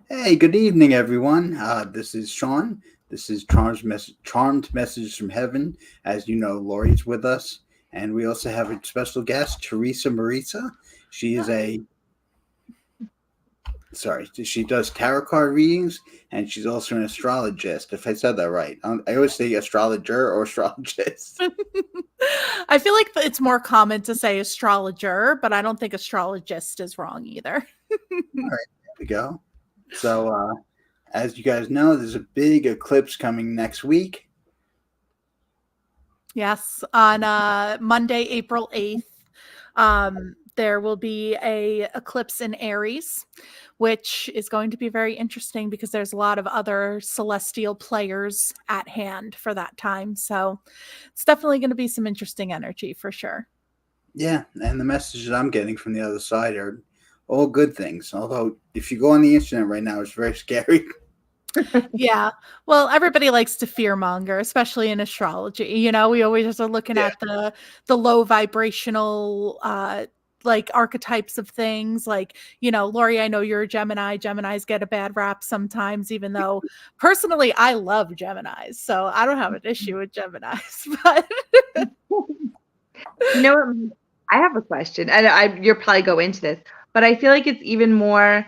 Hey, good evening, everyone. This is Sean. This is Charmed Message from Heaven. As you know, Lori's with us, and we also have a special guest, Theresa Marisa. She is Hi. a she does tarot card readings, and she's also an astrologist. If I said that right, I always say astrologer or astrologist. I feel like it's more common to say astrologer, but I don't think astrologist is wrong either. All right, there we go. So, as you guys know, there's a big eclipse coming next week. Yes, on Monday, April 8th, there will be a eclipse in Aries, which is going to be very interesting because there's a lot of other celestial players at hand for that time. So it's definitely going to be some interesting energy for sure. Yeah, and the messages I'm getting from the other side are all good things. Although, if you go on the internet right now, it's very scary. Yeah. Well, everybody likes to fear monger, especially in astrology. We always are looking Yeah, at the low vibrational like archetypes of things. Like, Lori, I know you're a Gemini. Geminis get a bad rap sometimes, even though personally I love Geminis. So I don't have an issue with Geminis. But You know what? I have a question, and you'll probably go into this, but I feel like it's even more,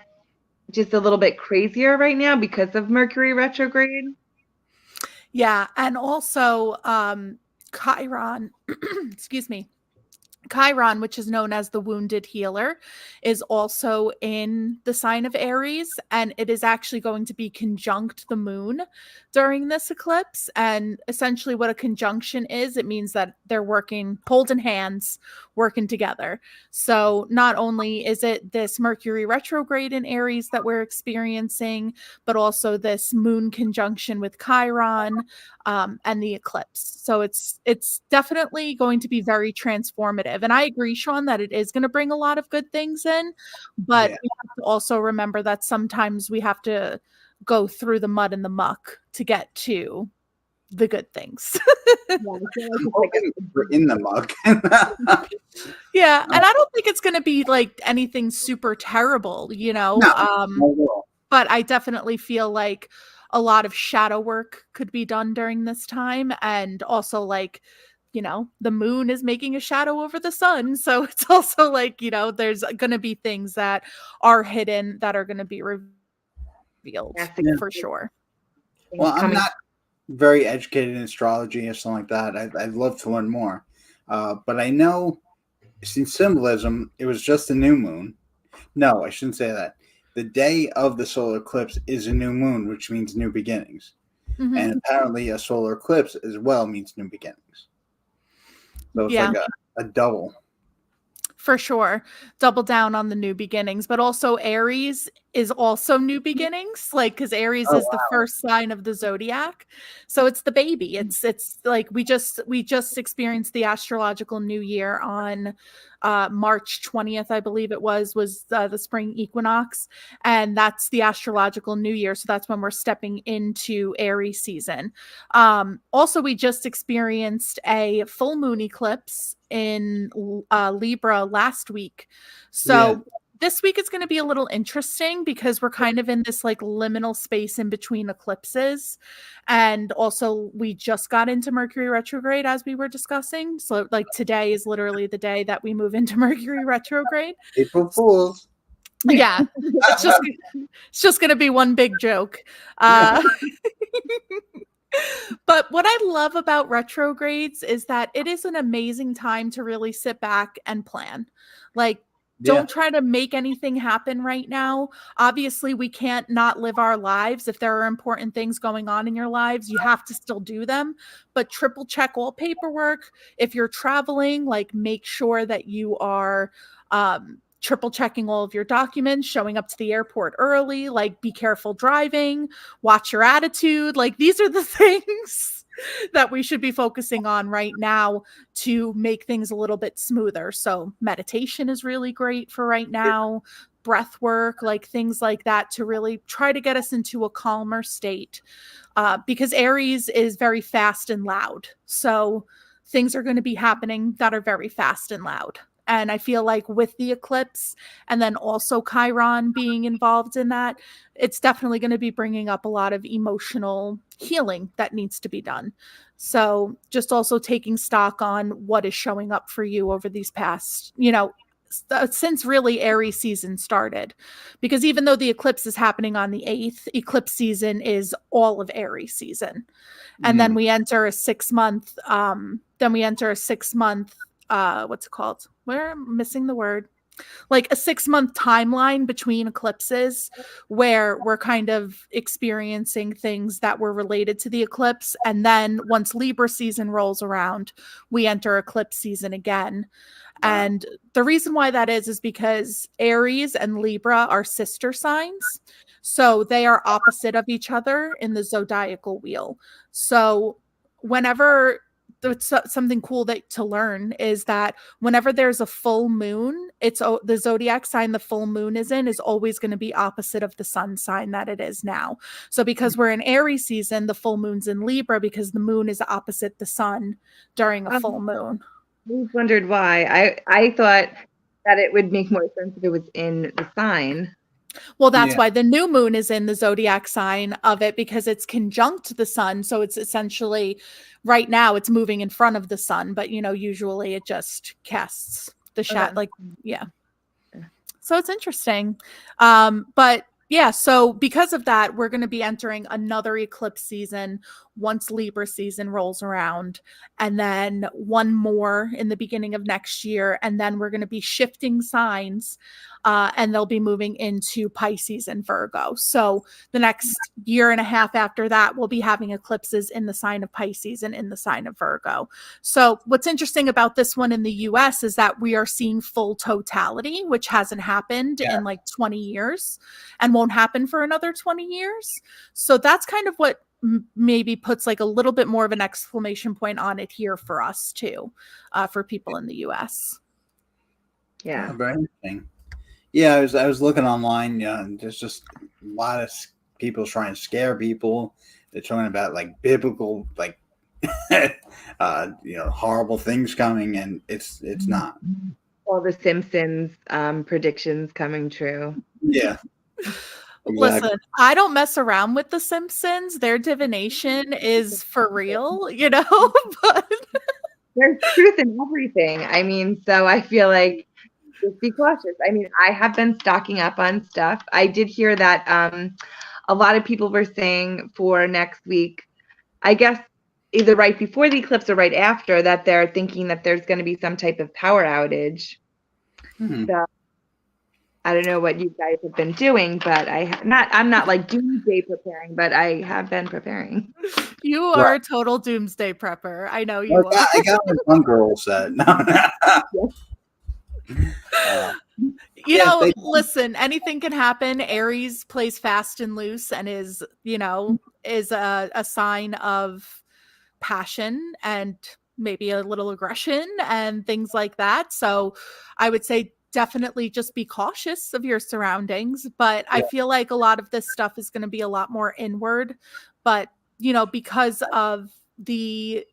just a little bit crazier right now because of Mercury retrograde. yeah, and also Chiron, excuse me. Chiron, which is known as the wounded healer, is also in the sign of Aries, and it is actually going to be conjunct the moon during this eclipse. And essentially, what a conjunction is, it means that they're working, holding hands, working together. So, not only is it this Mercury retrograde in Aries that we're experiencing, but also this moon conjunction with Chiron, and the eclipse. So it's definitely going to be very transformative. And I agree, Sean, that it is going to bring a lot of good things in, but yeah, we have to also remember that sometimes we have to go through the mud and the muck to get to the good things. Yeah, I feel like I'm it's like hoping we're in the mug. Yeah, Uh, and I don't think it's going to be like anything super terrible, no, not at all. but I definitely feel like a lot of shadow work could be done during this time. And also, like, the moon is making a shadow over the sun. So it's also like, there's going to be things that are hidden that are going to be revealed drastic Yeah. for sure. things Well, I'm coming. not very educated in astrology or something like that. I'd love to learn more. But I know since symbolism, it was just a new moon. No, I shouldn't say that. The day of the solar eclipse is a new moon, which means new beginnings. Hmm. And apparently, a solar eclipse as well means new beginnings. So it's like Yeah. a double. For sure. Double down on the new beginnings, but also Aries is also new beginnings, like because Aries Oh, is the first sign of the zodiac. So it's the baby. It's like we just experienced the astrological new year on March 20th, I believe it was the spring equinox, and that's the astrological new year. So that's when we're stepping into Aries season. Also, we just experienced a full moon eclipse in Libra last week. yeah. So this week is going to be a little interesting because we're kind of in this like liminal space in between eclipses. And also, we just got into Mercury retrograde as we were discussing. So, like, today is literally the day that we move into Mercury retrograde. April Fools. Yeah, it's just it's just going to be one big joke. Yeah. Uh But what I love about retrogrades is that it is an amazing time to really sit back and plan. Like, Yeah. don't try to make anything happen right now. Obviously, we can't not live our lives. If there are important things going on in your lives, you have to still do them, but triple check all paperwork. If you're traveling, like, make sure that you are triple checking all of your documents, showing up to the airport early, like, be careful driving, watch your attitude. Like, these are the things that we should be focusing on right now to make things a little bit smoother. So, meditation is really great for right now, breath work, like things like that to really try to get us into a calmer state. Because Aries is very fast and loud. So, things are going to be happening that are very fast and loud. And I feel like with the eclipse and then also Chiron being involved in that, it's definitely going to be bringing up a lot of emotional healing that needs to be done. So just also taking stock on what is showing up for you over these past, since really Aries season started. Because even though the eclipse is happening on the 8th, eclipse season is all of Aries season. And then we enter a 6-month, what's it called? We're missing the word. Like a 6-month timeline between eclipses where we're kind of experiencing things that were related to the eclipse. And then once Libra season rolls around, we enter eclipse season again. Wow. And the reason why that is because Aries and Libra are sister signs. So they are opposite of each other in the zodiacal wheel. So whenever something cool to learn is that whenever there's a full moon, it's the zodiac sign the full moon is in is always going to be opposite of the sun sign that it is now. So because we're in Aries season, the full moon's in Libra because the moon is opposite the sun during a full moon. I always wondered why. I thought that it would make more sense if it was in the sign. Well, that's why the new moon is in the zodiac sign of it, because it's conjunct the sun. So it's essentially right now it's moving in front of the sun, but usually it just casts the shadow. So it's interesting. But yeah, so because of that, we're going to be entering another eclipse season once Libra season rolls around, and then one more in the beginning of next year. And then we're going to be shifting signs, and they'll be moving into Pisces and Virgo. So the next year and a half after that, we'll be having eclipses in the sign of Pisces and in the sign of Virgo. So what's interesting about this one in the US is that we are seeing full totality, which hasn't happened in like 20 years and won't happen for another 20 years. So that's kind of what maybe puts like a little bit more of an exclamation point on it here for us too, for people in the US. Yeah. Very interesting. Yeah, I was looking online. There's just a lot of people trying to scare people. They're talking about like biblical, like horrible things coming, and it's not. All the Simpsons predictions coming true. Yeah. Exactly. Listen, I don't mess around with the Simpsons. Their divination is for real, but there's truth in everything. I mean, so I feel like just be cautious. I mean, I have been stocking up on stuff. I did hear that a lot of people were saying for next week, I guess either right before the eclipse or right after, that they're thinking that there's going to be some type of power outage. So I don't know what you guys have been doing, but I'm not like doomsday preparing, but I have been preparing. You are a total doomsday prepper. I know you are. I got my one girl set. Listen, anything can happen. Aries plays fast and loose and is a sign of passion and maybe a little aggression and things like that. So I would say definitely just be cautious of your surroundings. But I feel like a lot of this stuff is going to be a lot more inward. But, because of the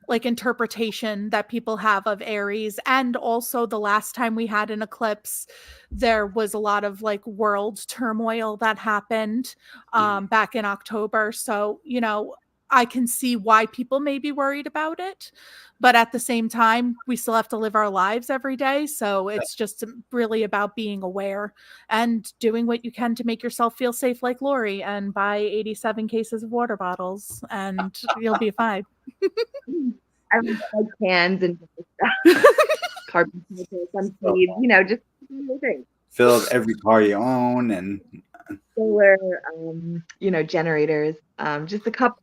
interpretation that people have of Aries, and also the last time we had an eclipse, there was a lot of world turmoil that happened back in October. So, I can see why people may be worried about it, but at the same time, we still have to live our lives every day. So it's just really about being aware and doing what you can to make yourself feel safe, like Lori, and buy 87 cases of water bottles and you'll be fine. I like cans and stuff. Carbon filters, some seeds, just things. Fill up every car you own and solar, generators. Just a couple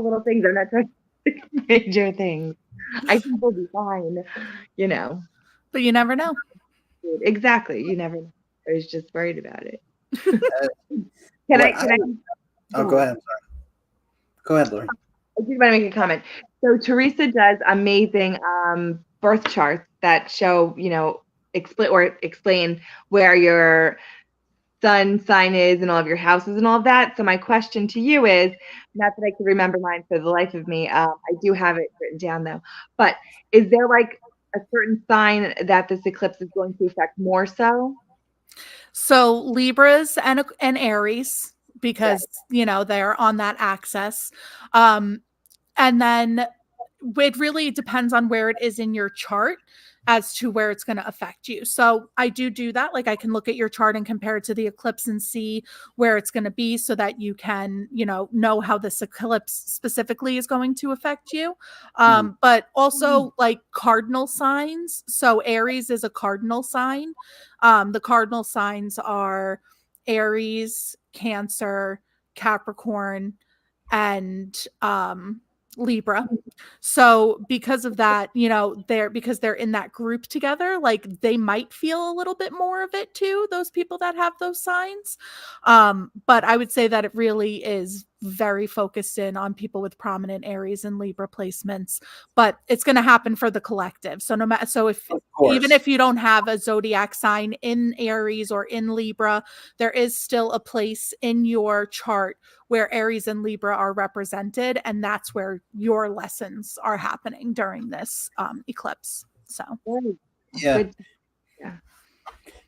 little things. I'm not trying to major things. I think we'll be fine, But you never know. Exactly. You never know. I was just worried about it. Can I? Oh, go ahead. Sorry. Go ahead, Lori. I did want to make a comment. So Theresa does amazing birth charts that show, explain where your sun sign is and all of your houses and all of that. So my question to you is, not that I can remember mine for the life of me, I do have it written down though, but is there a certain sign that this eclipse is going to affect more so? So Libras and Aries, because they're on that axis. And then it really depends on where it is in your chart as to where it's going to affect you. So I do that. Like I can look at your chart and compare it to the eclipse and see where it's going to be so that you can, know how this eclipse specifically is going to affect you. But also like cardinal signs. So Aries is a cardinal sign. The cardinal signs are Aries, Cancer, Capricorn, and Libra. So because of that, because they're in that group together, like they might feel a little bit more of it too, those people that have those signs. But I would say that it really is very focused in on people with prominent Aries and Libra placements, but it's going to happen for the collective. So no matter, even if you don't have a zodiac sign in Aries or in Libra, there is still a place in your chart where Aries and Libra are represented, and that's where your lessons are happening during this eclipse. So yeah,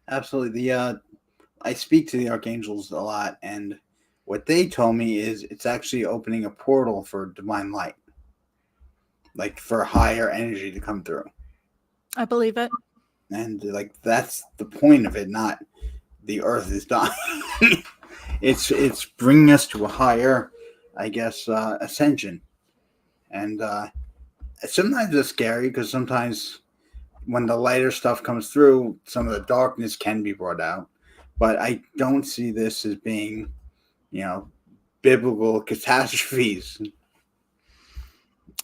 absolutely. I speak to the archangels a lot, and what they told me is it's actually opening a portal for divine light, like for higher energy to come through. I believe it. And like that's the point of it, not the earth is dying. it's bringing us to a higher, I guess, ascension. And sometimes it's scary because sometimes when the lighter stuff comes through, some of the darkness can be brought out. But I don't see this as being, biblical catastrophes.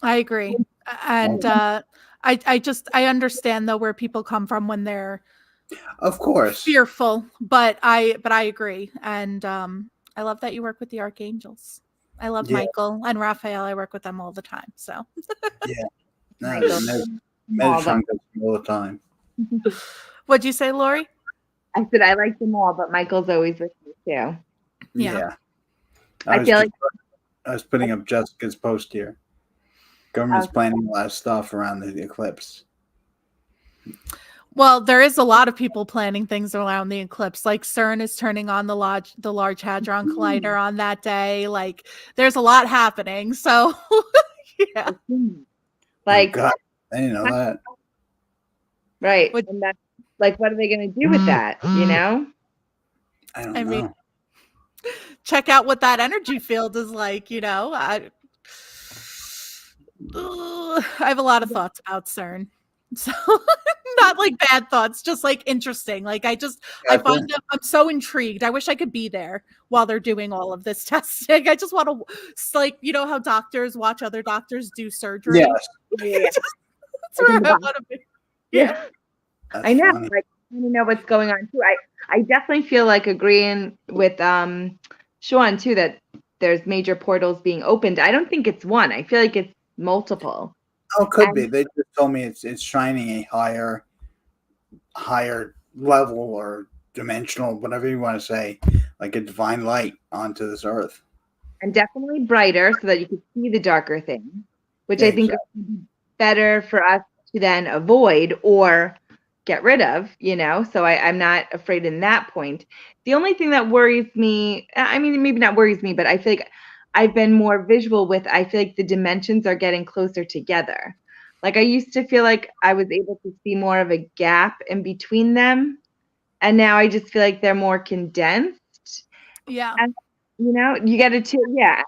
I agree. And I understand though where people come from when they're of course fearful, but I agree. And I love that you work with the archangels. I love Michael and Raphael. I work with them all the time. So Metatron goes all the time. What'd you say, Lori? I said I like them all, but Michael's always with me too. Yeah. I feel like I was putting up Jessica's post here. Government's planning a lot of stuff around the eclipse. Well, there is a lot of people planning things around the eclipse. Like CERN is turning on the Large Hadron Collider on that day. Like there's a lot happening. So yeah. Like God, I didn't know that. Right. And that's like, what are they going to do with that? I don't know. Mean, check out what that energy field is like, I have a lot of thoughts about CERN. So not like bad thoughts, just like interesting. Like I find them, I'm so intrigued. I wish I could be there while they're doing all of this testing. I just want to, like, how doctors watch other doctors do surgery. Yes. That's where I want to be. Yeah. I know. Funny. Like, I want to know what's going on too. I definitely feel like agreeing with Sean too that there's major portals being opened. I don't think it's one. I feel like it's multiple. Oh, it could be. They just told me it's shining a higher level or dimensional, whatever you want to say, like a divine light onto this earth. And definitely brighter so that you can see the darker things, which I think is better for us to then avoid or get rid of, so I'm not afraid in that point. The only thing that worries me, I mean, maybe not worries me, but I feel like I've been more visual with, I feel like the dimensions are getting closer together. Like I used to feel like I was able to see more of a gap in between them. And now I just feel like they're more condensed. Yeah. And, you get it too. Yeah.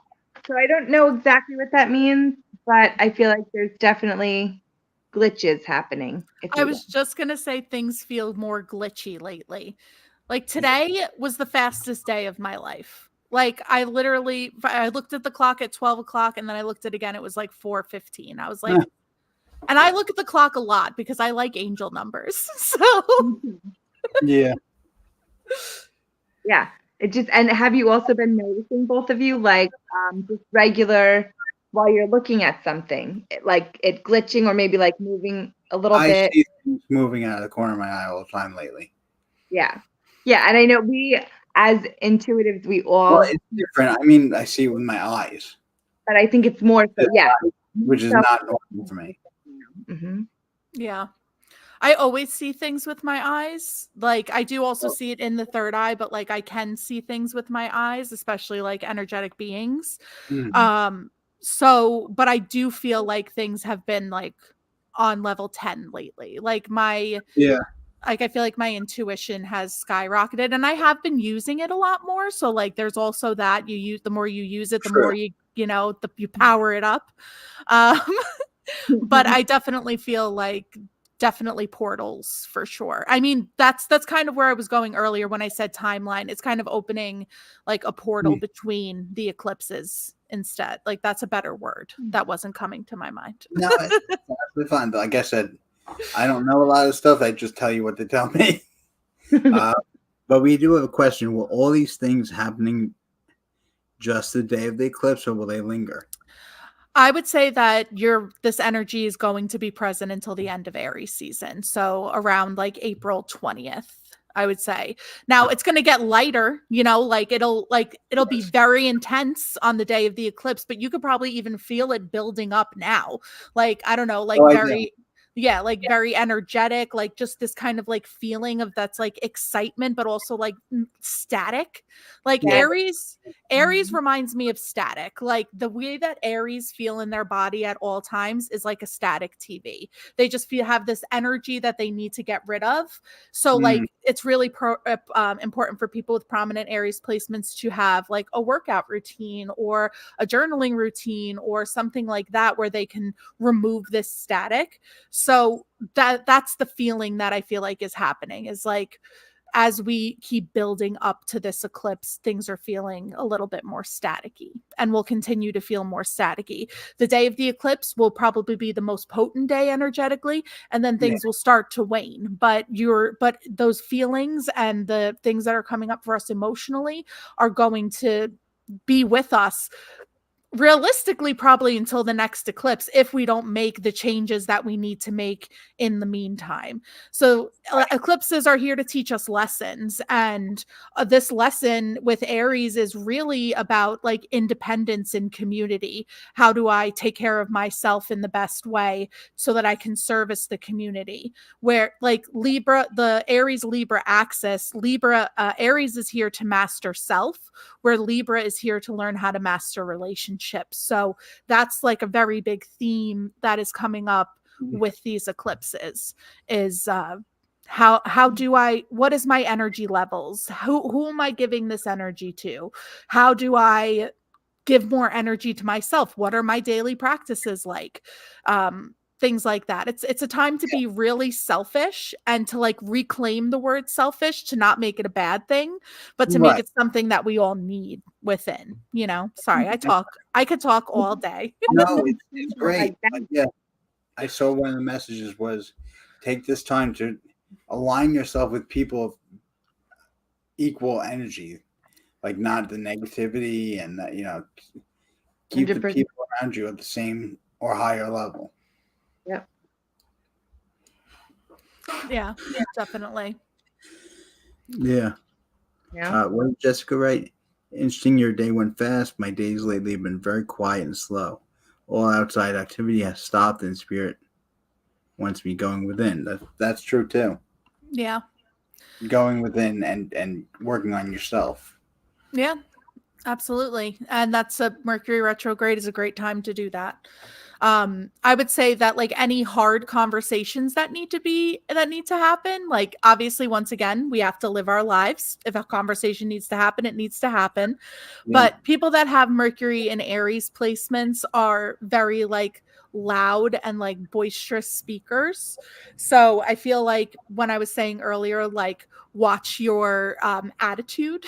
So I don't know exactly what that means, but I feel like there's definitely glitches happening. I was just going to say things feel more glitchy lately. Like today was the fastest day of my life. Like I looked at the clock at 12 o'clock and then I looked at it again. It was like 4:15. I was like, and I look at the clock a lot because I like angel numbers. So yeah. Yeah. And have you also been noticing, both of you, like just regular while you're looking at something, like it glitching or maybe like moving a little bit? I see things moving out of the corner of my eye all the time lately. Yeah. Yeah. And I know we, as intuitives, we all. Well, it's different. I mean, I see it with my eyes. But I think it's more so, which is not normal for me. Mm-hmm. Yeah. I always see things with my eyes. Like I do also see it in the third eye, but like I can see things with my eyes, especially like energetic beings. Mm. So but I do feel like things have been like on level 10 lately. Like Yeah, I feel like my intuition has skyrocketed and I have been using it a lot more. So like there's also that you use the more you use it, the true. more you power it up. Um but I definitely feel like definitely portals for sure. I mean, that's kind of where I was going earlier when I said timeline. It's kind of opening like a portal Mm. between the eclipses instead. Like that's a better word. That wasn't coming to my mind. No, it's absolutely fine. Like I said, I don't know a lot of stuff. I just tell you what they tell me. Uh, but we do have a question. Will all these things happening just the day of the eclipse, or will they linger? I would say that this energy is going to be present until the end of Aries season. So around like April 20th, I would say. Now it's going to get lighter, like it'll be Yes. very intense on the day of the eclipse, but you could probably even feel it building up now. Like I don't know, like No idea. like very energetic, like just this kind of like feeling of that's like excitement but also like static. Like Yeah. Aries reminds me of static. Like the way that Aries feel in their body at all times is like a static TV. They just have this energy that they need to get rid of. So Mm. like it's really important for people with prominent Aries placements to have like a workout routine or a journaling routine or something like that where they can remove this static. So that's the feeling that I feel like is happening is like as we keep building up to this eclipse, things are feeling a little bit more staticky and will continue to feel more staticky. The day of the eclipse will probably be the most potent day energetically, and then Yeah. things will start to wane. But those feelings and the things that are coming up for us emotionally are going to be with us realistically probably until the next eclipse if we don't make the changes that we need to make in the meantime. So eclipses are here to teach us lessons, and this lesson with Aries is really about like independence and community. How do I take care of myself in the best way so that I can service the community? Where like Libra, the Aries Libra axis, Aries is here to master self, where Libra is here to learn how to master relationships. So that's like a very big theme that is coming up Mm. with these eclipses is what is my energy levels? Who am I giving this energy to? How do I give more energy to myself? What are my daily practices like? Things like that. It's a time to be really selfish and to like reclaim the word selfish, to not make it a bad thing, but to make Right. it something that we all need within. Sorry, I could talk all day. No, it's great. Like that. But yeah, I saw one of the messages was take this time to align yourself with people of equal energy, like not the negativity and that, keep the 100%. people around you at the same or higher level. Yep. Yeah, definitely. Yeah. Yeah. What did Jessica write? Interesting, your day went fast. My days lately have been very quiet and slow. All outside activity has stopped and spirit wants me going within. That's true too. Yeah. Going within and working on yourself. Yeah. Absolutely. And that's a Mercury retrograde is a great time to do that. I would say that like any hard conversations that need to happen, like obviously once again, we have to live our lives. If a conversation needs to happen, it needs to happen. Yeah. But people that have Mercury and Aries placements are very like loud and like boisterous speakers. So I feel like when I was saying earlier, like watch your attitude.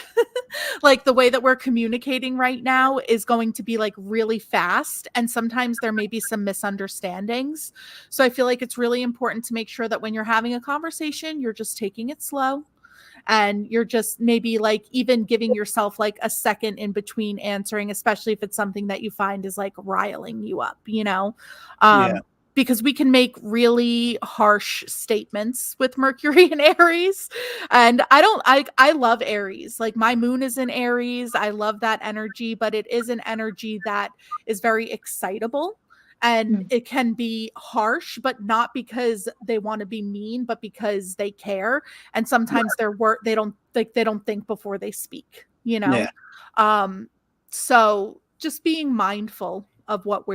Like the way that we're communicating right now is going to be like really fast, and sometimes there may be some misunderstandings. So I feel like it's really important to make sure that when you're having a conversation, you're just taking it slow, and you're just maybe like even giving yourself like a second in between answering, especially if it's something that you find is like riling you up, Yeah. because we can make really harsh statements with Mercury and Aries. And I love Aries. Like my moon is in Aries. I love that energy, but it is an energy that is very excitable. and it can be harsh, but not because they want to be mean, but because they care. And sometimes they don't think before they speak, Yeah. So just being mindful of what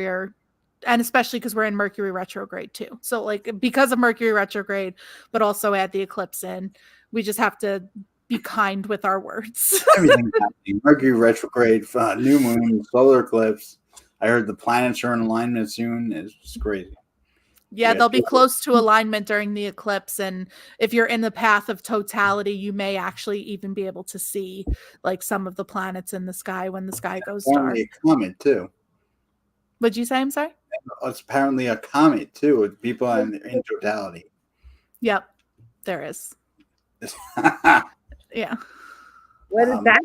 and especially because we're in Mercury retrograde too. So like because of Mercury retrograde, but also add the eclipse in, we just have to be kind with our words. Everything's happening. Mercury retrograde, new moon, solar eclipse. I heard the planets are in alignment soon. It's just crazy. Yeah, they'll be close to alignment during the eclipse. And if you're in the path of totality, you may actually even be able to see like some of the planets in the sky when the sky goes dark. Apparently a comet too. What'd you say? I'm sorry? It's apparently a comet too with people in totality. Yep, there is. Yeah. What is that?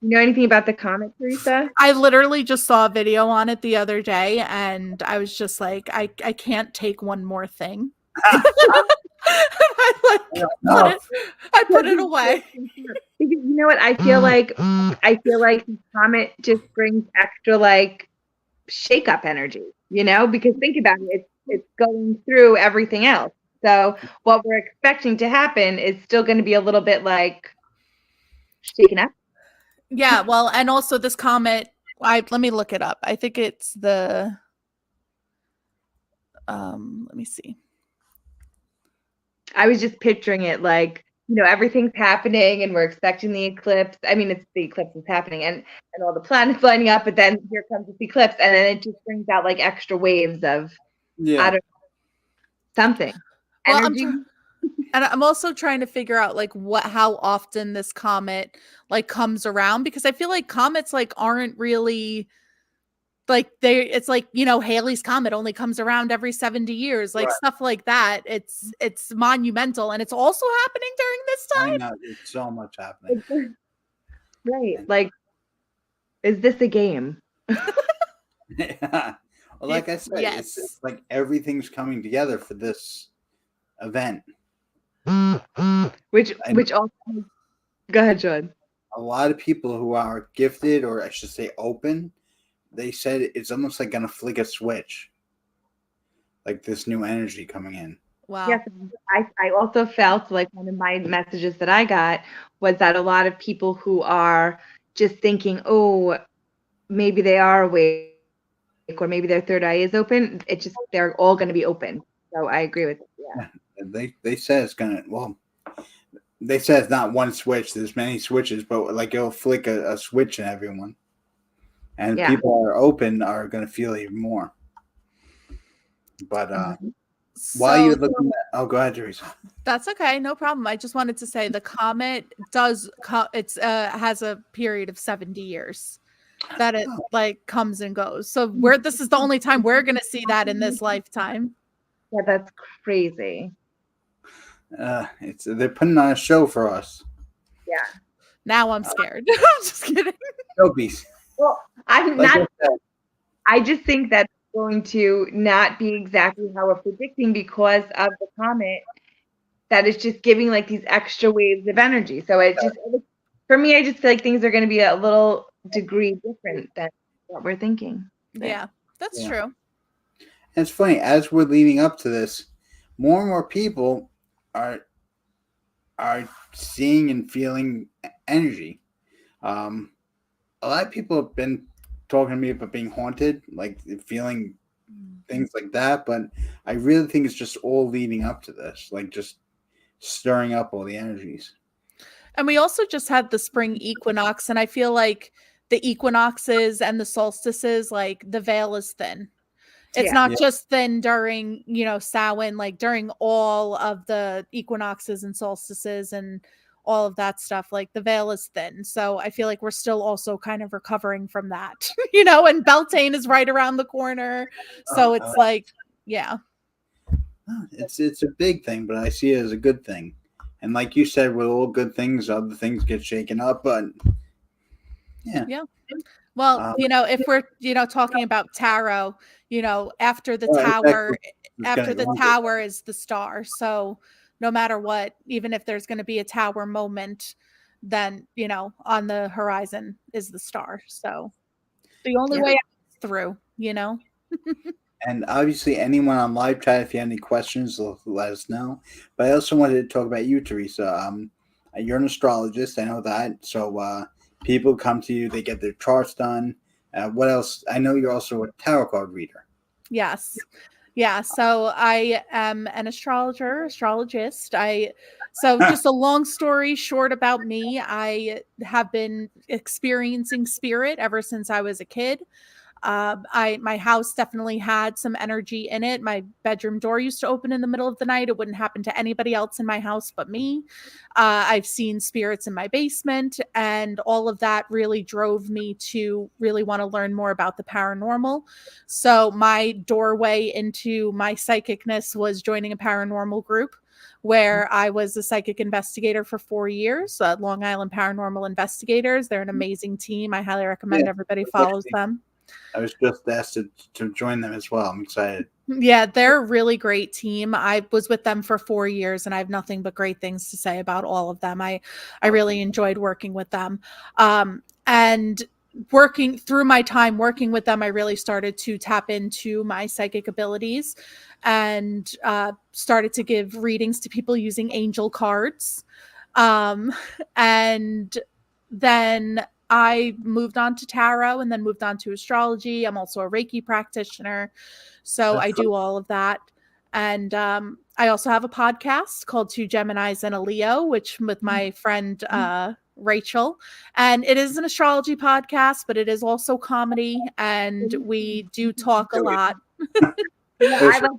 You know anything about the comet, Theresa? I literally just saw a video on it the other day, and I was just like, I can't take one more thing. I put it away. You know what? I feel like the comet just brings extra like shake up energy, because think about it, it's going through everything else. So what we're expecting to happen is still going to be a little bit like shaken up. Yeah, well, and also this comet, let me look it up. I think it's the let me see. I was just picturing it like, everything's happening and we're expecting the eclipse. I mean, it's the eclipse is happening and all the planets lining up, but then here comes this eclipse and then it just brings out like extra waves of I don't know, something. Well, energy. And I'm also trying to figure out like how often this comet like comes around, because I feel like comets like aren't really like it's like, Halley's comet only comes around every 70 years, like stuff like that. It's monumental, and it's also happening during this time. I know, there's so much happening. Right. Like, is this a game? Well, like I said, yes. it's like everything's coming together for this event. Which also, go ahead, John. A lot of people who are gifted, or I should say open, they said it's almost like gonna flick a switch, like this new energy coming in. Wow. Yes, I also felt like one of my messages that I got was that a lot of people who are just thinking, oh, maybe they are awake or maybe their third eye is open, they're all going to be open. So I agree with it. Yeah. They said it's gonna, well, they said it's not one switch, there's many switches, but like it'll flick a switch in everyone. And people who are open are going to feel even more. But while you're looking at, go ahead, Theresa. That's okay, no problem. I just wanted to say the comet has a period of 70 years that it like comes and goes. So this is the only time we're going to see that in this lifetime. Yeah, that's crazy. They're putting on a show for us. Yeah. Now I'm scared. I'm just kidding. Well, I'm not. I just think that's going to not be exactly how we're predicting because of the comet. That is just giving like these extra waves of energy. So for me, I just feel like things are going to be a little degree different than what we're thinking. Yeah, that's true. And it's funny, as we're leading up to this, more and more people are seeing and feeling energy. A lot of people have been talking to me about being haunted, like feeling things like that. But I really think it's just all leading up to this, like just stirring up all the energies. And we also just had the spring equinox, and I feel like the equinoxes and the solstices, like the veil is thin. It's not just thin during, Samhain, like during all of the equinoxes and solstices and all of that stuff, like the veil is thin. So I feel like we're still also kind of recovering from that, and Beltane is right around the corner. So it's like, yeah. It's a big thing, but I see it as a good thing. And like you said, with all good things, other things get shaken up, but yeah. Yeah. Well, if we're, talking about tarot, after the tower is the star. So no matter what, even if there's going to be a tower moment, then, on the horizon is the star. So the only way through, And obviously, anyone on live chat, if you have any questions, let us know. But I also wanted to talk about you, Theresa. You're an astrologist. I know that. So people come to you, they get their charts done. What else? I know you're also a tarot card reader. Yes. Yeah. So I am an astrologist. So just a long story short about me, I have been experiencing spirit ever since I was a kid. My house definitely had some energy in it. My bedroom door used to open in the middle of the night. It wouldn't happen to anybody else in my house but me. I've seen spirits in my basement, and all of that really drove me to really want to learn more about the paranormal. So my doorway into my psychicness was joining a paranormal group where I was a psychic investigator for 4 years at Long Island Paranormal Investigators. They're an amazing team. I highly recommend everybody follows them. I was just asked to join them as well. I'm excited. Yeah, they're a really great team. I was with them for 4 years and I have nothing but great things to say about all of them. I really enjoyed working with them. And working through my time working with them, I really started to tap into my psychic abilities and started to give readings to people using angel cards. And then I moved on to tarot and then moved on to astrology. I'm also a Reiki practitioner. So I do all of that. And I also have a podcast called Two Geminis and a Leo, which with my friend Rachel. And it is an astrology podcast, but it is also comedy. And we do talk a lot. Yeah, I like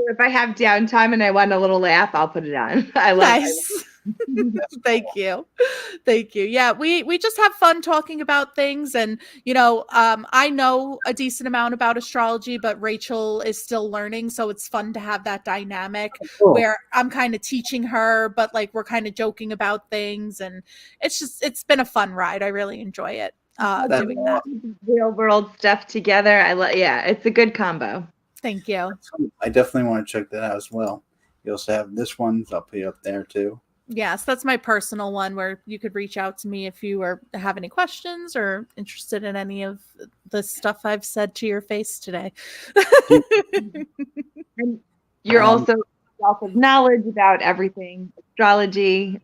if I have downtime and I want a little laugh, I'll put it on. I love Nice. Thank you. Yeah, we just have fun talking about things, and I know a decent amount about astrology, but Rachel is still learning, so it's fun to have that dynamic where I'm kind of teaching her, but like we're kind of joking about things, and it's been a fun ride. I really enjoy it doing that. Real world stuff together. Yeah, it's a good combo. Thank you. I definitely want to check that out as well. You also have this one, so I'll put it up there too. Yes, that's my personal one where you could reach out to me if you have any questions or interested in any of the stuff I've said to your face today. And you're also wealth of knowledge about everything, astrology,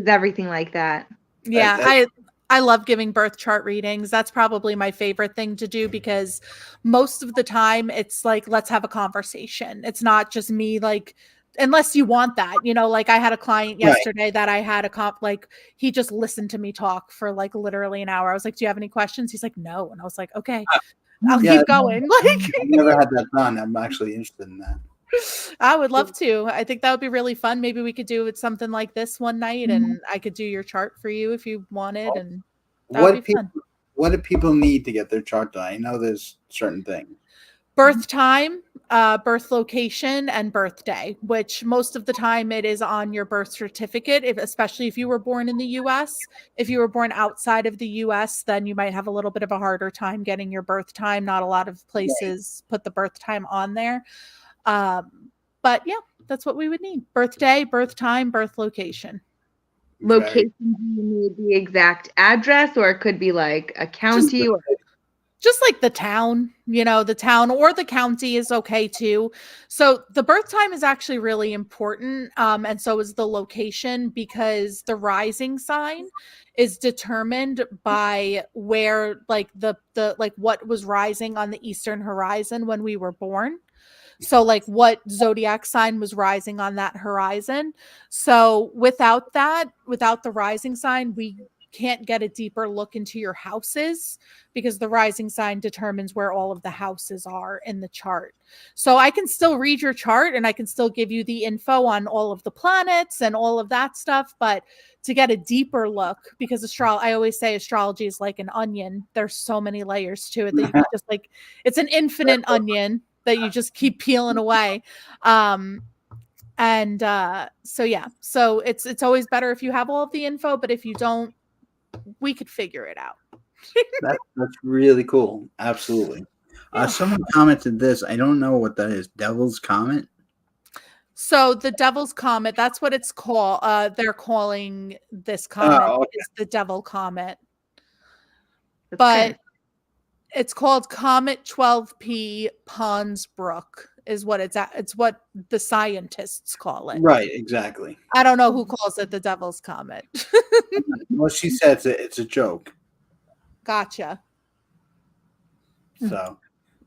everything like that. Yeah, I love giving birth chart readings. That's probably my favorite thing to do because most of the time it's like, let's have a conversation. It's not just me like, unless you want that, like I had a client yesterday that I had he just listened to me talk for like literally an hour. I was like, do you have any questions? He's like, no. And I was like, okay, I'll keep going. I've never had that done. I'm actually interested in that. I would love to. I think that would be really fun. Maybe we could do it something like this one night and I could do your chart for you if you wanted. And that would be fun. What do people need to get their chart done? I know there's certain things. Birth time, birth location, and birthday, which most of the time it is on your birth certificate, especially if you were born in the U.S. If you were born outside of the U.S., then you might have a little bit of a harder time getting your birth time. Not a lot of places put the birth time on there. But yeah, that's what we would need. Birthday, birth time, birth location. Location, do you need the exact address, or it could be like a county or just like the town, the town or the county is okay too. So the birth time is actually really important. And so is the location, because the rising sign is determined by where like the like what was rising on the eastern horizon when we were born. So like what zodiac sign was rising on that horizon. So without the rising sign, we can't get a deeper look into your houses because the rising sign determines where all of the houses are in the chart. So I can still read your chart and I can still give you the info on all of the planets and all of that stuff, but to get a deeper look, because I always say astrology is like an onion. There's so many layers to it that you can just like, it's an infinite onion that you just keep peeling away. So it's always better if you have all of the info, but if you don't, we could figure it out. That's really cool. Absolutely. Yeah. Someone commented this. I don't know what that is. Devil's Comet. So the Devil's Comet, that's what it's called. They're calling this comet is the Devil Comet. But It's called Comet 12P Pons Brook is what it's at. It's what the scientists call it. Right, exactly. I don't know who calls it the Devil's Comet. Well, she says it's a joke. Gotcha. So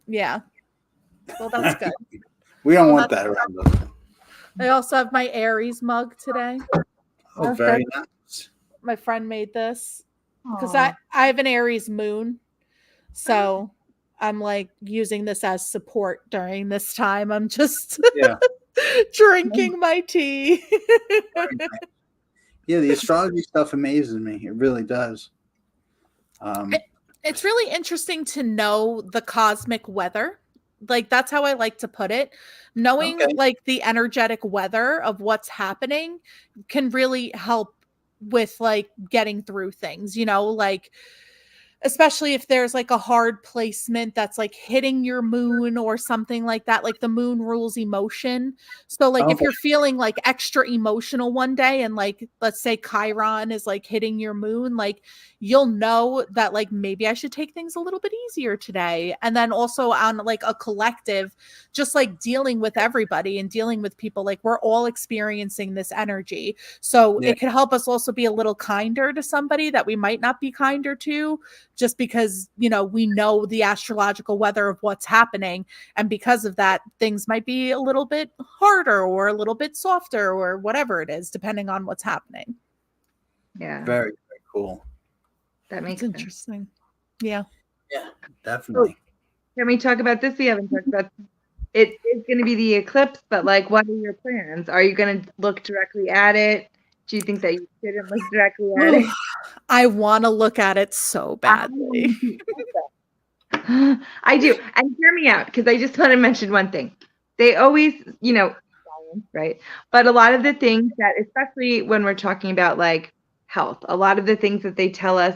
Yeah. Well, that's good. we don't Well, want that around us. I also have my Aries mug today. Oh, very nice. My friend made this because I have an Aries moon. So I'm like using this as support during this time. I'm just drinking my tea. Yeah, the astrology stuff amazes me. It really does. It's really interesting to know the cosmic weather. Like that's how I like to put it. Knowing like the energetic weather of what's happening can really help with like getting through things, like especially if there's like a hard placement that's like hitting your moon or something like that. Like the moon rules emotion. So like if you're feeling like extra emotional one day and like let's say Chiron is like hitting your moon, like you'll know that like maybe I should take things a little bit easier today. And then also on like a collective, just like dealing with everybody and dealing with people, like we're all experiencing this energy. So it can help us also be a little kinder to somebody that we might not be kinder to, just because, we know the astrological weather of what's happening. And because of that, things might be a little bit harder or a little bit softer or whatever it is, depending on what's happening. Yeah. Very, very cool. That makes sense. Interesting. Yeah. Yeah, definitely. Can we talk about this? We haven't talked about it. It's going to be the eclipse, but like, what are your plans? Are you going to look directly at it? Do you think that you shouldn't look directly at it? I want to look at it so badly. I do. And hear me out, because I just want to mention one thing. They always, science, right? But a lot of the things that, especially when we're talking about like health, a lot of the things that they tell us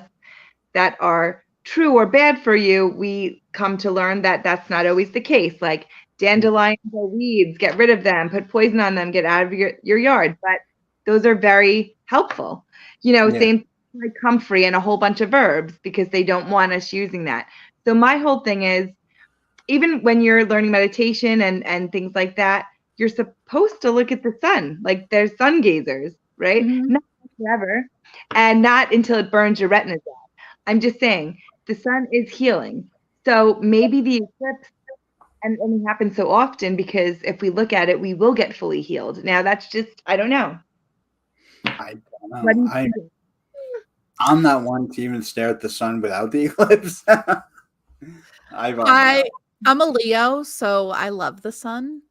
that are true or bad for you, we come to learn that that's not always the case. Like dandelions are weeds, get rid of them, put poison on them, get out of your yard. But those are very helpful. Same like comfrey and a whole bunch of herbs, because they don't want us using that. So my whole thing is, even when you're learning meditation and things like that, you're supposed to look at the sun. Like there's sun gazers, right? Mm-hmm. Not forever, and not until it burns your retinas out. I'm just saying the sun is healing. So maybe the eclipse, and it happens so often because if we look at it, we will get fully healed. Now that's just, I don't know. I don't know. I'm not one to even stare at the sun without the eclipse. I'm a Leo, so I love the sun.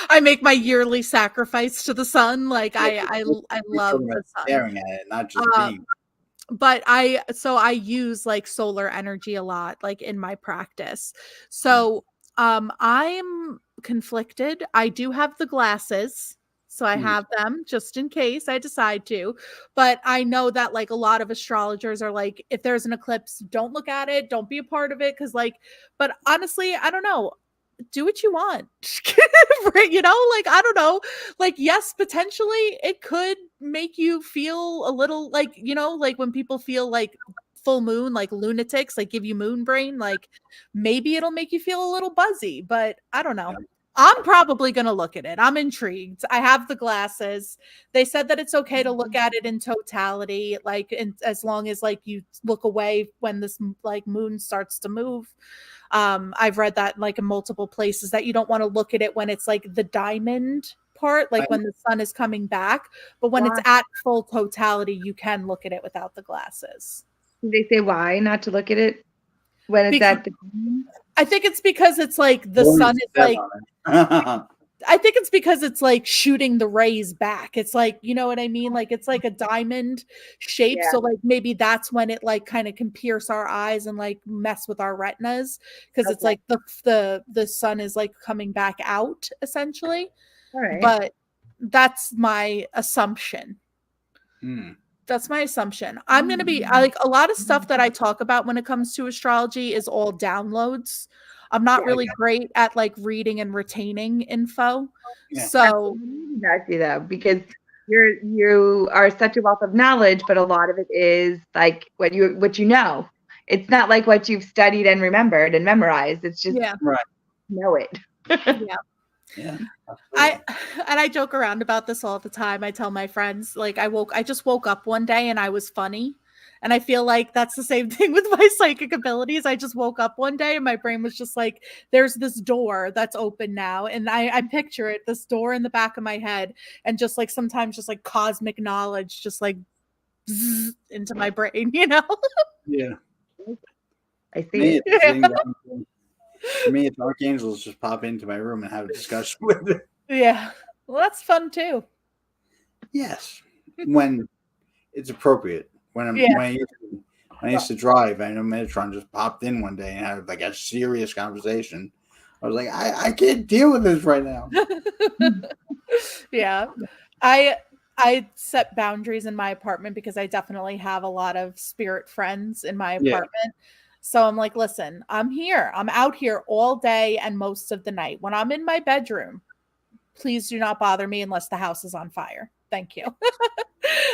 I make my yearly sacrifice to the sun. Like I love the sun. Staring at it, not just being. But I use like solar energy a lot, like in my practice. So I'm conflicted. I do have the glasses. So I have them just in case I decide to. But I know that like a lot of astrologers are like, if there's an eclipse, don't look at it. Don't be a part of it. But honestly, I don't know. Do what you want. Like, I don't know. Like, yes, potentially it could make you feel a little like, like when people feel like full moon, like lunatics, like give you moon brain, like maybe it'll make you feel a little buzzy, but I don't know. I'm probably going to look at it. I'm intrigued. I have the glasses. They said that it's okay to look at it in totality, like as long as like you look away when this like moon starts to move. I've read that like in multiple places that you don't want to look at it when it's like the diamond part, like when the sun is coming back, but when it's at full totality, you can look at it without the glasses. Did they say why not to look at it when it's at the I think it's because it's like the sun is like I think it's because it's like shooting the rays back. It's like, you know what I mean? Like it's like a diamond shape. Yeah. So like maybe that's when it like kind of can pierce our eyes and like mess with our retinas, because it's like the sun is like coming back out essentially. All right. But that's my assumption. That's my assumption. I'm going to be like a lot of stuff that I talk about when it comes to astrology is all downloads. I'm not really great at like reading and retaining info. Yeah. So exactly that, because you are such a wealth of knowledge, but a lot of it is like what you know. It's not like what you've studied and remembered and memorized. It's just Right. know it. Yeah. Yeah. I joke around about this all the time. I tell my friends, like, I just woke up one day and I was funny. And I feel like that's the same thing with my psychic abilities. I just woke up one day and my brain was just like, there's this door that's open now. And I picture it, this door in the back of my head, and just like sometimes just like cosmic knowledge just like zzz, into my brain, you know? Yeah. I see it. For me, it's archangels just pop into my room and have a discussion with it. Yeah. Well, that's fun too. Yes, when it's appropriate. When I used to drive, I know Metatron just popped in one day and had like a serious conversation. I was like, I can't deal with this right now. Yeah. I set boundaries in my apartment because I definitely have a lot of spirit friends in my apartment. Yeah. So I'm like, listen, I'm here. I'm out here all day and most of the night. When I'm in my bedroom, please do not bother me unless the house is on fire. Thank you.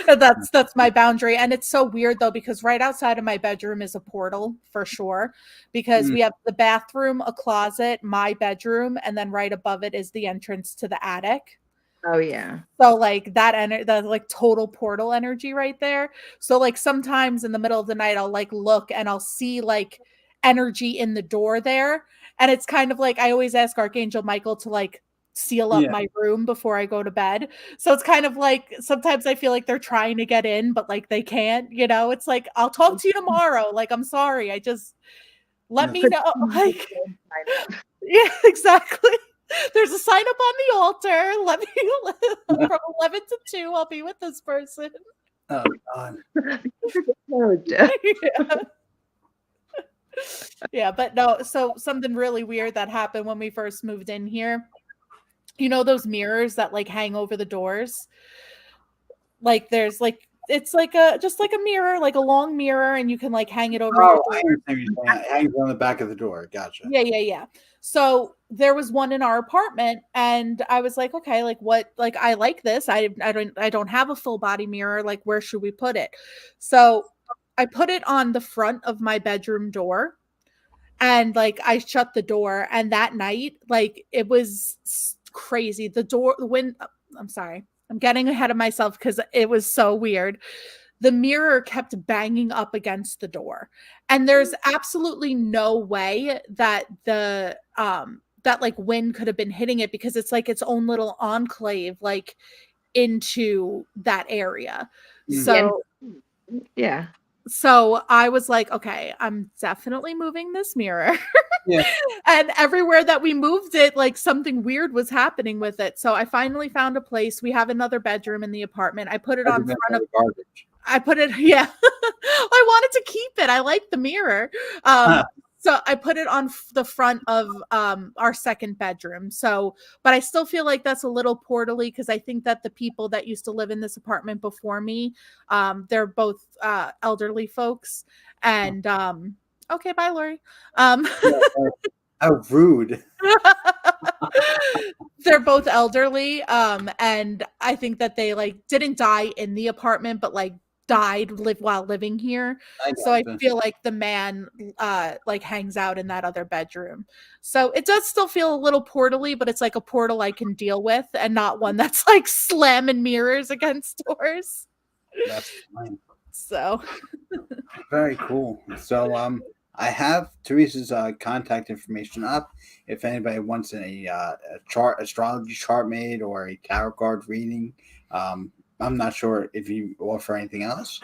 That's my boundary. And it's so weird though, because right outside of my bedroom is a portal for sure, because we have the bathroom, a closet, my bedroom, and then right above it is the entrance to the attic. Oh yeah. So like that like total portal energy right there. So like sometimes in the middle of the night, I'll like look and I'll see like energy in the door there. And it's kind of like, I always ask Archangel Michael to like seal up my room before I go to bed. So it's kind of like, sometimes I feel like they're trying to get in, but like they can't, you know, it's like, I'll talk to you tomorrow. Like, I'm sorry. I just let me know. Like, yeah, exactly. There's a sign up on the altar. Let me from 11 to 2. I'll be with this person. Oh God. Yeah, but no. So something really weird that happened when we first moved in here. You know those mirrors that like hang over the doors? Like there's like it's like just like a mirror, like a long mirror, and you can like hang it over your door. It hangs on the back of the door. Gotcha. Yeah. So there was one in our apartment, and I was like, okay, like what? Like I like this. I don't have a full body mirror. Like where should we put it? So I put it on the front of my bedroom door, and like I shut the door. And that night, like it was crazy. I'm sorry. I'm getting ahead of myself because it was so weird. The mirror kept banging up against the door, and there's absolutely no way that that like wind could have been hitting it, because it's like its own little enclave like into that area. So yeah. So I was like, okay, I'm definitely moving this mirror. Yeah. And everywhere that we moved it, like something weird was happening with it. So I finally found a place. We have another bedroom in the apartment. I put it on front of garbage. I put it, yeah. I wanted to keep it. I like the mirror. So I put it on the front of our second bedroom. So, but I still feel like that's a little portally, because I think that the people that used to live in this apartment before me, they're both elderly folks. And okay, bye, Lori. How rude. They're both elderly. And I think that they like didn't die in the apartment, but like died while living here. So I feel like the man like hangs out in that other bedroom. So it does still feel a little portally, but it's like a portal I can deal with, and not one that's like slamming mirrors against doors. That's fine. So very cool. So I have Theresa's contact information up. If anybody wants a astrology chart made, or a tarot card reading. I'm not sure if you offer anything else.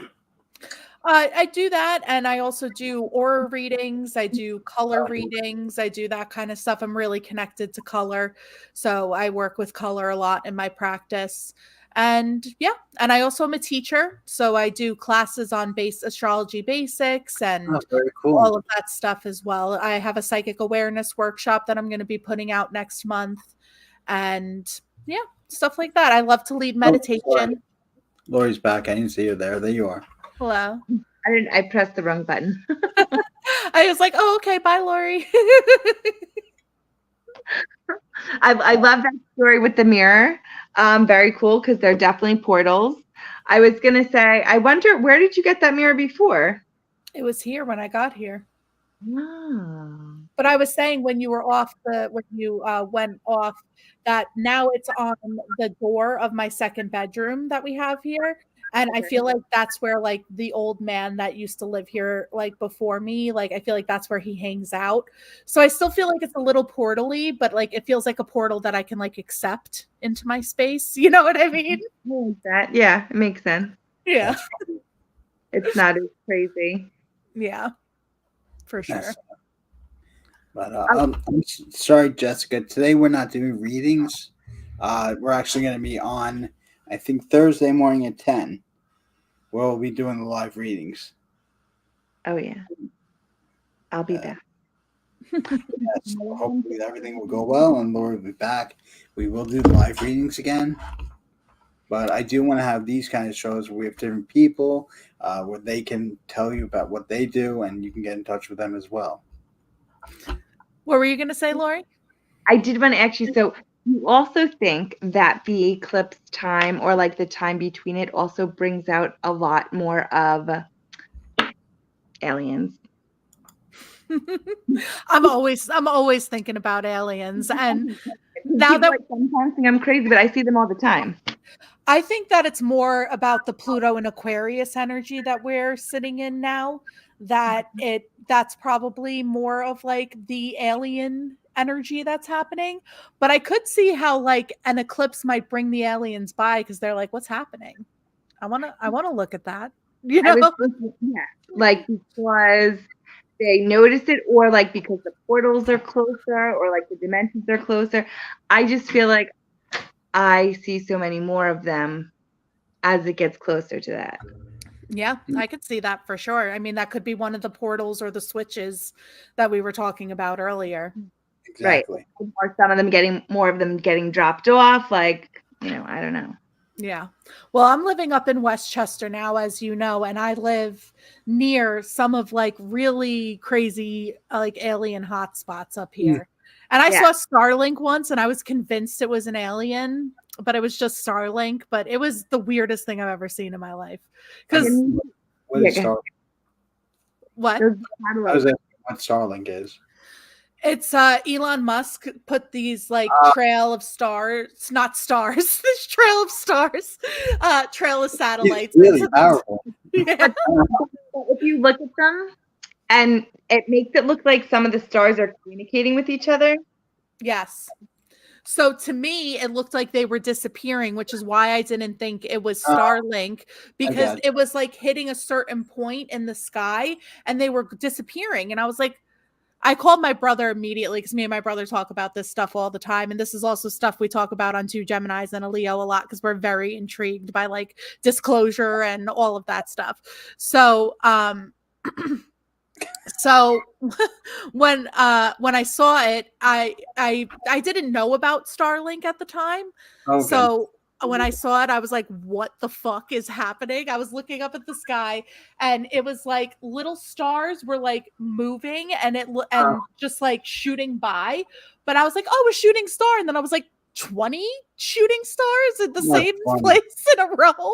I do that, and I also do aura readings. I do color readings. I do that kind of stuff. I'm really connected to color, so I work with color a lot in my practice. And yeah, and I also am a teacher, so I do classes on astrology basics and very cool. all of that stuff as well. I have a psychic awareness workshop that I'm going to be putting out next month, and yeah, stuff like that. I love to lead meditation. Lori's back. I didn't see you there. There you are. Hello. I pressed the wrong button. I was like, oh, okay, bye, Lori. I love that story with the mirror. Very cool, because they're definitely portals. I was going to say, I wonder, where did you get that mirror before? It was here when I got here. Oh. But I was saying when you went off that now it's on the door of my second bedroom that we have here. And I feel like that's where like the old man that used to live here like before me, like I feel like that's where he hangs out. So I still feel like it's a little portal-y, but like it feels like a portal that I can like accept into my space. You know what I mean? That, yeah, it makes sense. Yeah. It's not as crazy. Yeah. For sure. Yes. But I'm sorry, Jessica. Today we're not doing readings. We're actually going to be on, I think, Thursday morning at 10. We'll be doing the live readings. Oh, yeah. I'll be back. Yes, hopefully everything will go well and Laura will be back. We will do the live readings again. But I do want to have these kind of shows where we have different people where they can tell you about what they do and you can get in touch with them as well. What were you going to say, Lori? I did want to ask you, so you also think that the eclipse time or like the time between it also brings out a lot more of aliens? I'm always thinking about aliens, and now that like sometimes think I'm crazy, but I see them all the time. I think that it's more about the Pluto and Aquarius energy that we're sitting in now, that's probably more of like the alien energy that's happening. But I could see how like an eclipse might bring the aliens by because they're like, what's happening? I wanna look at that. You know? Like because they notice it, or like because the portals are closer, or like the dimensions are closer. I just feel like I see so many more of them as it gets closer to that. Yeah, I could see that for sure. I mean, that could be one of the portals or the switches that we were talking about earlier. Exactly. Right. Or some of them more of them getting dropped off. Like, I don't know. Yeah. Well, I'm living up in Westchester now, as you know, and I live near some of like really crazy like alien hotspots up here. And I saw Starlink once and I was convinced it was an alien, but it was just Starlink. But it was the weirdest thing I've ever seen in my life. Because what is Starlink? What? I was asking what Starlink is. It's Elon Musk put these like trail of stars, not stars, this trail of stars, trail of satellites. It's really powerful. Yeah. If you look at them and it makes it look like some of the stars are communicating with each other. Yes. So to me, it looked like they were disappearing, which is why I didn't think it was Starlink, because it was like hitting a certain point in the sky and they were disappearing. And I was like, I called my brother immediately because me and my brother talk about this stuff all the time. And this is also stuff we talk about on Two Geminis and a Leo a lot because we're very intrigued by like disclosure and all of that stuff. So, so when I saw it, I didn't know about Starlink at the time. Okay. So when I saw it, I was like, what the fuck is happening? I was looking up at the sky and it was like little stars were like moving and just like shooting by. But I was like, oh, a shooting star. And then I was like, 20 shooting stars at the same place in a row.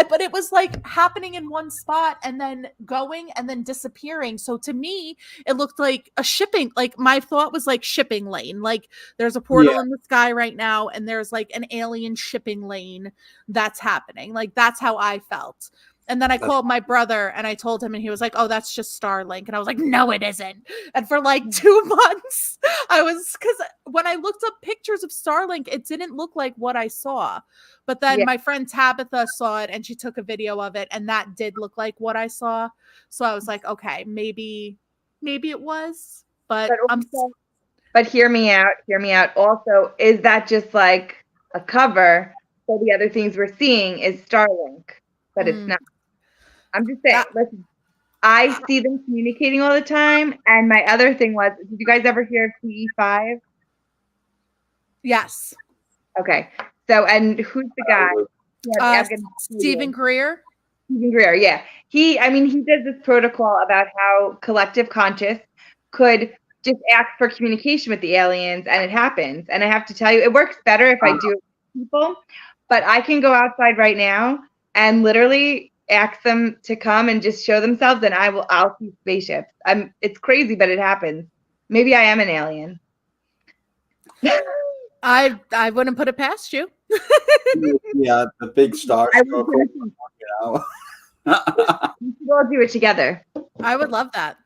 But it was like happening in one spot and then going and then disappearing. So to me, it looked like a shipping, like my thought was like shipping lane. Like there's a portal in the sky right now and there's like an alien shipping lane that's happening. Like that's how I felt. And then I called my brother and I told him and he was like, oh, that's just Starlink. And I was like, no, it isn't. And for like 2 months, because when I looked up pictures of Starlink, it didn't look like what I saw. But then my friend Tabitha saw it and she took a video of it and that did look like what I saw. So I was like, okay, maybe it was. But hear me out. Also, is that just like a cover? So the other things we're seeing is Starlink, but it's not. I'm just saying, listen, I see them communicating all the time. And my other thing was, did you guys ever hear of PE5? Yes. Okay. So, and who's the guy? Stephen Greer. Stephen Greer, yeah. He does this protocol about how collective conscious could just ask for communication with the aliens, and it happens. And I have to tell you, it works better if I do it with people. But I can go outside right now, and literally, ask them to come and just show themselves, and I'll see spaceships. It's crazy, but it happens. Maybe I am an alien. I wouldn't put it past you. Yeah, the big star I stroke. would You we'll all do it together. I would love that.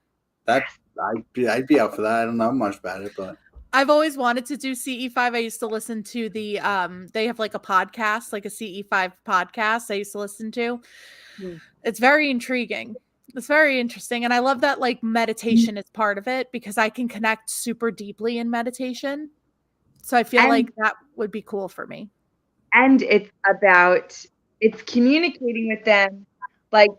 I'd be out for that. I don't know much about it, but I've always wanted to do CE5. I used to listen to the they have like a podcast, like a CE5 podcast I used to listen to. It's very intriguing. It's very interesting. And I love that like meditation is part of it because I can connect super deeply in meditation. So I feel like that would be cool for me. And it's communicating with them like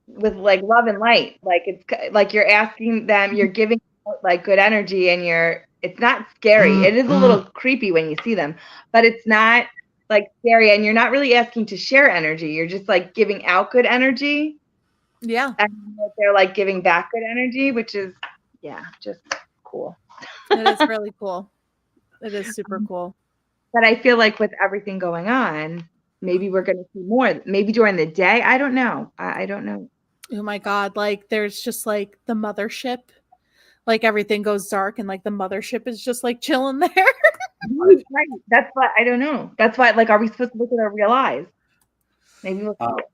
with like love and light. Like it's like you're asking them, you're giving like good energy, and it's not scary. It is a little creepy when you see them, but it's not like scary, and you're not really asking to share energy. You're just like giving out good energy. Yeah. And they're like giving back good energy, which is just cool. It is really cool. It is super cool. But I feel like with everything going on, maybe we're going to see more. Maybe during the day. I don't know. I don't know. Oh my God. Like there's just like the mothership. Like everything goes dark and like the mothership is just like chilling there. Right. That's why I don't know. That's why, like, are we supposed to look at our real eyes? Maybe we'll see it.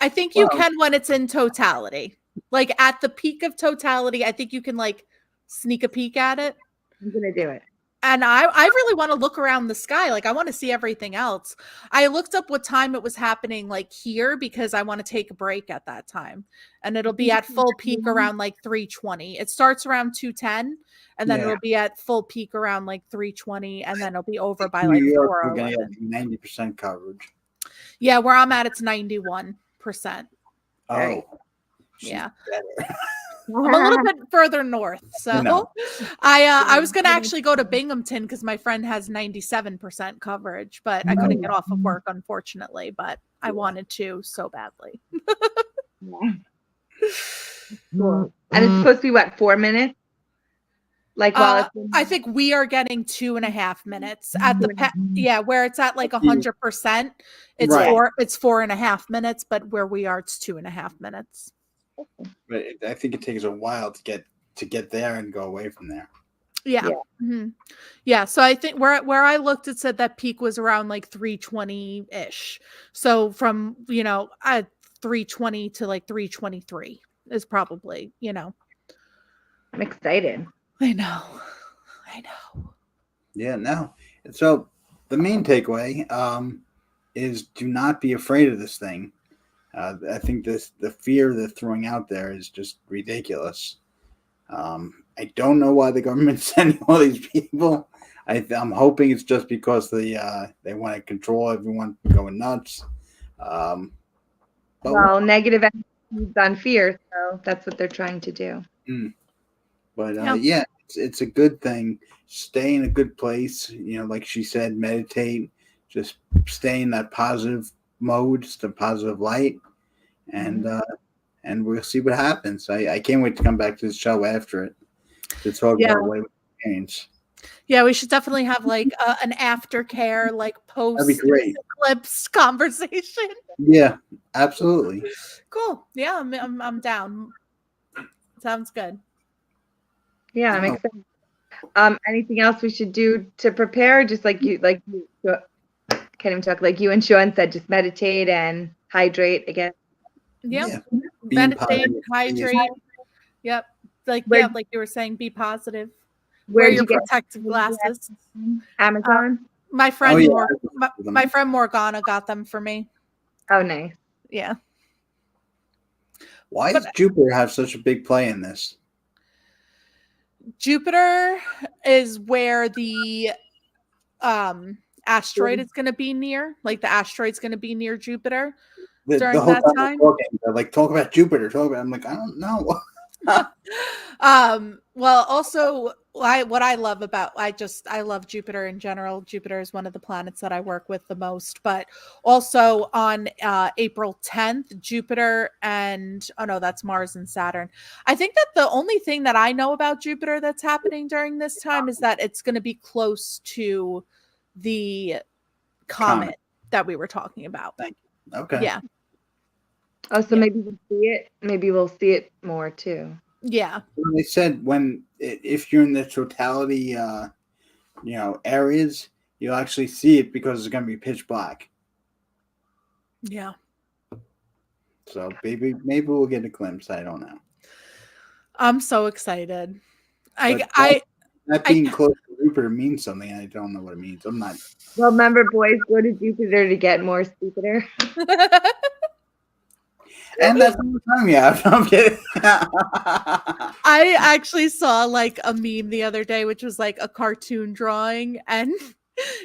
I think you can when it's in totality. Like at the peak of totality, I think you can like sneak a peek at it. I'm going to do it. And I really want to look around the sky. Like I want to see everything else. I looked up what time it was happening like here because I want to take a break at that time. And it'll be at full peak around like 3:20. It starts around 2:10 and then it'll be at full peak around like 3:20 and then it'll be over by like 4 we're going to get 90% coverage. Yeah, where I'm at it's 91%. Oh. Yeah. I'm a little bit further north. So I was going to actually go to Binghamton because my friend has 97% coverage, but I couldn't get off of work, unfortunately, but I wanted to so badly. Cool. And it's supposed to be what, 4 minutes? Like I think we are getting 2.5 minutes at the where it's at like 100%. It's 4.5 minutes, but where we are, it's 2.5 minutes. But I think it takes a while to get there and go away from there. Yeah. Mm-hmm. Yeah. So I think where I looked, it said that peak was around like 3:20-ish. So from, at 3:20 to like 3:23 is probably, I'm excited. I know. Yeah, no. So the main takeaway is do not be afraid of this thing. I think the fear they're throwing out there is just ridiculous. I don't know why the government's sending all these people. I'm hoping it's just because they want to control everyone from going nuts. Well, negative energy on fear, so that's what they're trying to do. But it's a good thing. Stay in a good place. Like she said, meditate. Just stay in that positive mode, just a positive light, and we'll see what happens. I can't wait to come back to the show after it to talk about what change. Yeah, we should definitely have like an aftercare, like post eclipse conversation. Yeah, absolutely. Cool. Yeah, I'm down. Sounds good. Yeah, I'm excited. Anything else we should do to prepare? Just like you can't even talk. Like you and Sean said, just meditate and hydrate again. Yeah. Meditate, hydrate. Yep. Like you were saying, be positive. Wear your protective glasses. Amazon. My friend my friend Morgana got them for me. Oh, nice. Yeah. Why does Jupiter have such a big play in this? Jupiter is where the asteroid is going to be near. Like the asteroid's going to be near Jupiter during that time. They're like, talk about Jupiter. I'm like, I don't know. Well, also what I love about I love Jupiter in general. Jupiter is one of the planets that I work with the most, but also on April 10th, Jupiter that's Mars and Saturn. I think that the only thing that I know about Jupiter that's happening during this time is that it's going to be close to the comet that we were talking about. Thank you. Okay. Yeah. Oh, so Yeah. maybe we'll see it. Maybe we'll see it more too. Yeah. They said if you're in the totality, areas, you'll actually see it because it's going to be pitch black. Yeah. So maybe we'll get a glimpse. I don't know. I'm so excited. But that I being close to Jupiter means something. I don't know what it means. I'm not. Well, remember, boys go to Jupiter to get more stupider. And that's all the time you have. I'm kidding. I actually saw like a meme the other day, which was like a cartoon drawing, and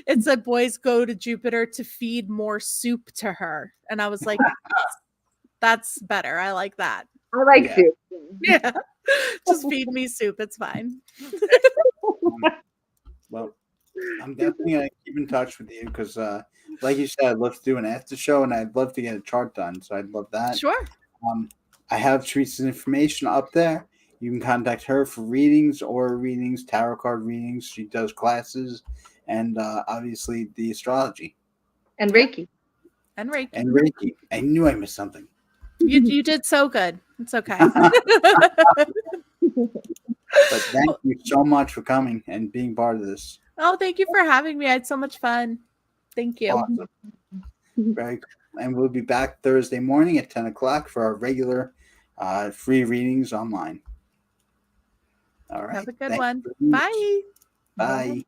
it said boys go to Jupiter to feed more soup to her. And I was like, that's better. I like that. I like Yeah. soup. Yeah. Just feed me soup. It's fine. Well, I'm definitely gonna keep in touch with you because, like you said, I'd love to do an after show, and I'd love to get a chart done. So I'd love that. Sure. I have Teresa's information up there. You can contact her for readings, aura readings, tarot card readings. She does classes, and obviously the astrology And Reiki. And Reiki. and Reiki. I knew I missed something. You did so good. It's okay. But thank you so much for coming and being part of this. Oh, thank you for having me. I had so much fun. Thank you. Awesome. Very cool. And we'll be back Thursday morning at 10 o'clock for our regular free readings online. All right. Have a good Thank one. you very much. Bye. Bye.